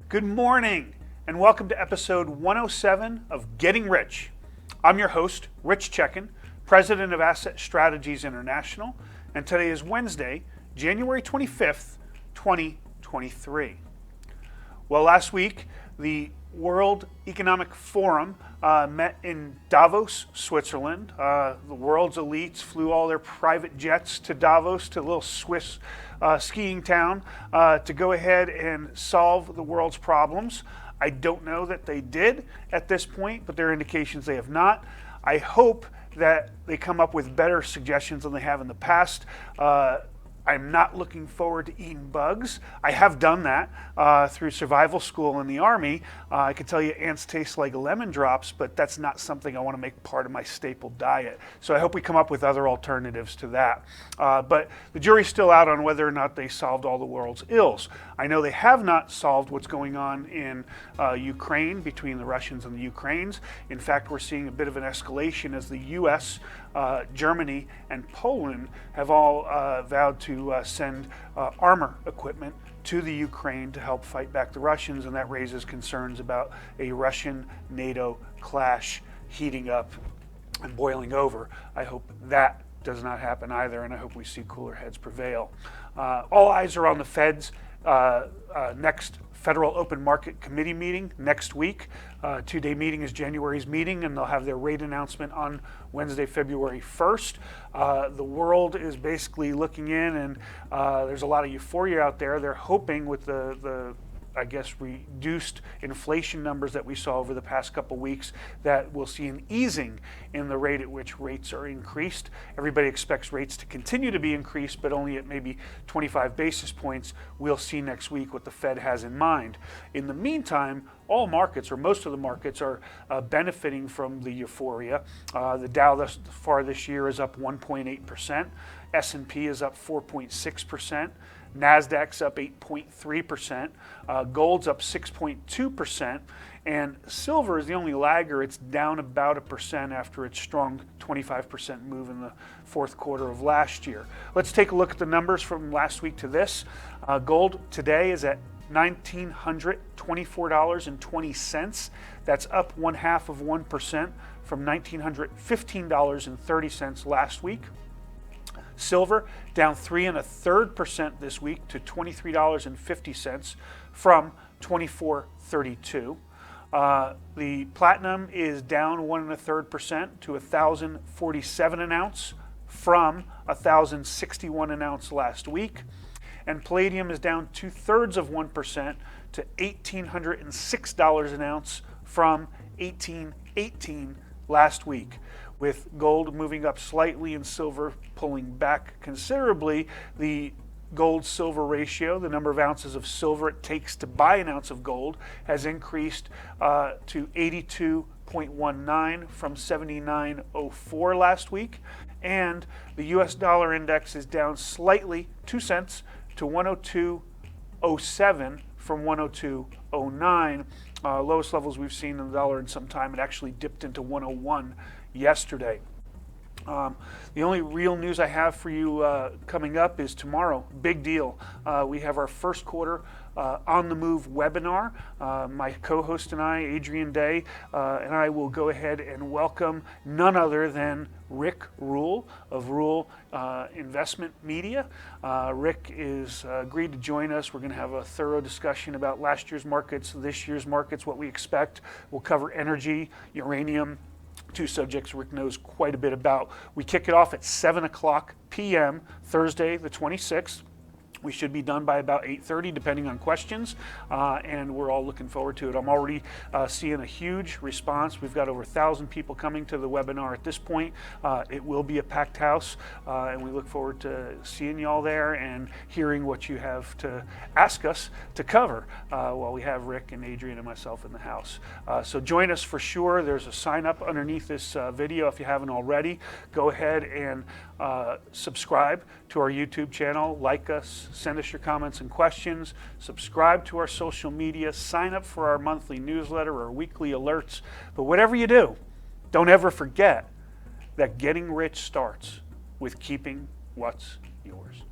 Good morning, and welcome to episode 107 of Getting Rich. I'm your host, Rich Checkan, president of Asset Strategies International, and today is Wednesday, January 25th, 2023. Well, last week, the World Economic Forum met in Davos, Switzerland. The world's elites flew all their private jets to Davos, to a little Swiss skiing town, to go ahead and solve the world's problems. I don't know that they did at this point, but there are indications they have not. I hope that they come up with better suggestions than they have in the past. I'm not looking forward to eating bugs. I have done that through survival school in the Army. I can tell you ants taste like lemon drops, but that's not something I want to make part of my staple diet. So I hope we come up with other alternatives to that. But the jury's still out on whether or not they solved all the world's ills. I know they have not solved what's going on in Ukraine, between the Russians and the Ukrainians. In fact, we're seeing a bit of an escalation as the U.S., Germany, and Poland have all vowed to send armor equipment to the Ukraine to help fight back the Russians, and that raises concerns about a Russian-NATO clash heating up and boiling over. I hope that does not happen either, and I hope we see cooler heads prevail. All eyes are on the Fed's next Federal Open Market Committee meeting next week. Two-day meeting is January's meeting, and they'll have their rate announcement on Wednesday, February 1st. The world is basically looking in, and there's a lot of euphoria out there. They're hoping with the reduced inflation numbers that we saw over the past couple weeks, that we'll see an easing in the rate at which rates are increased. Everybody expects rates to continue to be increased, but only at maybe 25 basis points. We'll see next week what the Fed has in mind. In the meantime, all markets, or most of the markets, are benefiting from the euphoria. The Dow thus far this year is up 1.8%. S&P is up 4.6%. NASDAQ's up 8.3%, gold's up 6.2%, and silver is the only lagger. It's down about 1% after its strong 25% move in the fourth quarter of last year. Let's take a look at the numbers from last week to this. Gold today is at $1,924.20. That's up 0.5% from $1,915.30 last week. Silver down 3.33% this week to $23.50 from $24.32. The platinum is down 1.33% to $1,047 an ounce from $1,061 an ounce last week. And palladium is down 0.2% to $1,806 an ounce from $1,818 last week. With gold moving up slightly and silver pulling back considerably, the gold-silver ratio, the number of ounces of silver it takes to buy an ounce of gold, has increased to 82.19 from 79.04 last week. And the US dollar index is down slightly, 2 cents, to 102.07 from 102.09. Lowest levels we've seen in the dollar in some time. It actually dipped into 101 yesterday. The only real news I have for you coming up is tomorrow. Big deal. We have our first quarter On the Move webinar. My co-host and I, Adrian Day, and I will go ahead and welcome none other than Rick Rule of Rule Investment Media. Rick is agreed to join us. We're going to have a thorough discussion about last year's markets, this year's markets, what we expect. We'll cover energy, uranium, two subjects Rick knows quite a bit about. We kick it off at 7 o'clock p.m. Thursday the 26th. We should be done by about 8:30, depending on questions, and we're all looking forward to it. I'm already seeing a huge response. We've got over 1,000 people coming to the webinar at this point. It will be a packed house, and we look forward to seeing you all there and hearing what you have to ask us to cover while we have Rick and Adrian and myself in the house. So join us for sure. There's a sign up underneath this video if you haven't already. Go ahead and subscribe to our YouTube channel, like us, send us your comments and questions, subscribe to our social media, sign up for our monthly newsletter or weekly alerts. But whatever you do, don't ever forget that getting rich starts with keeping what's yours.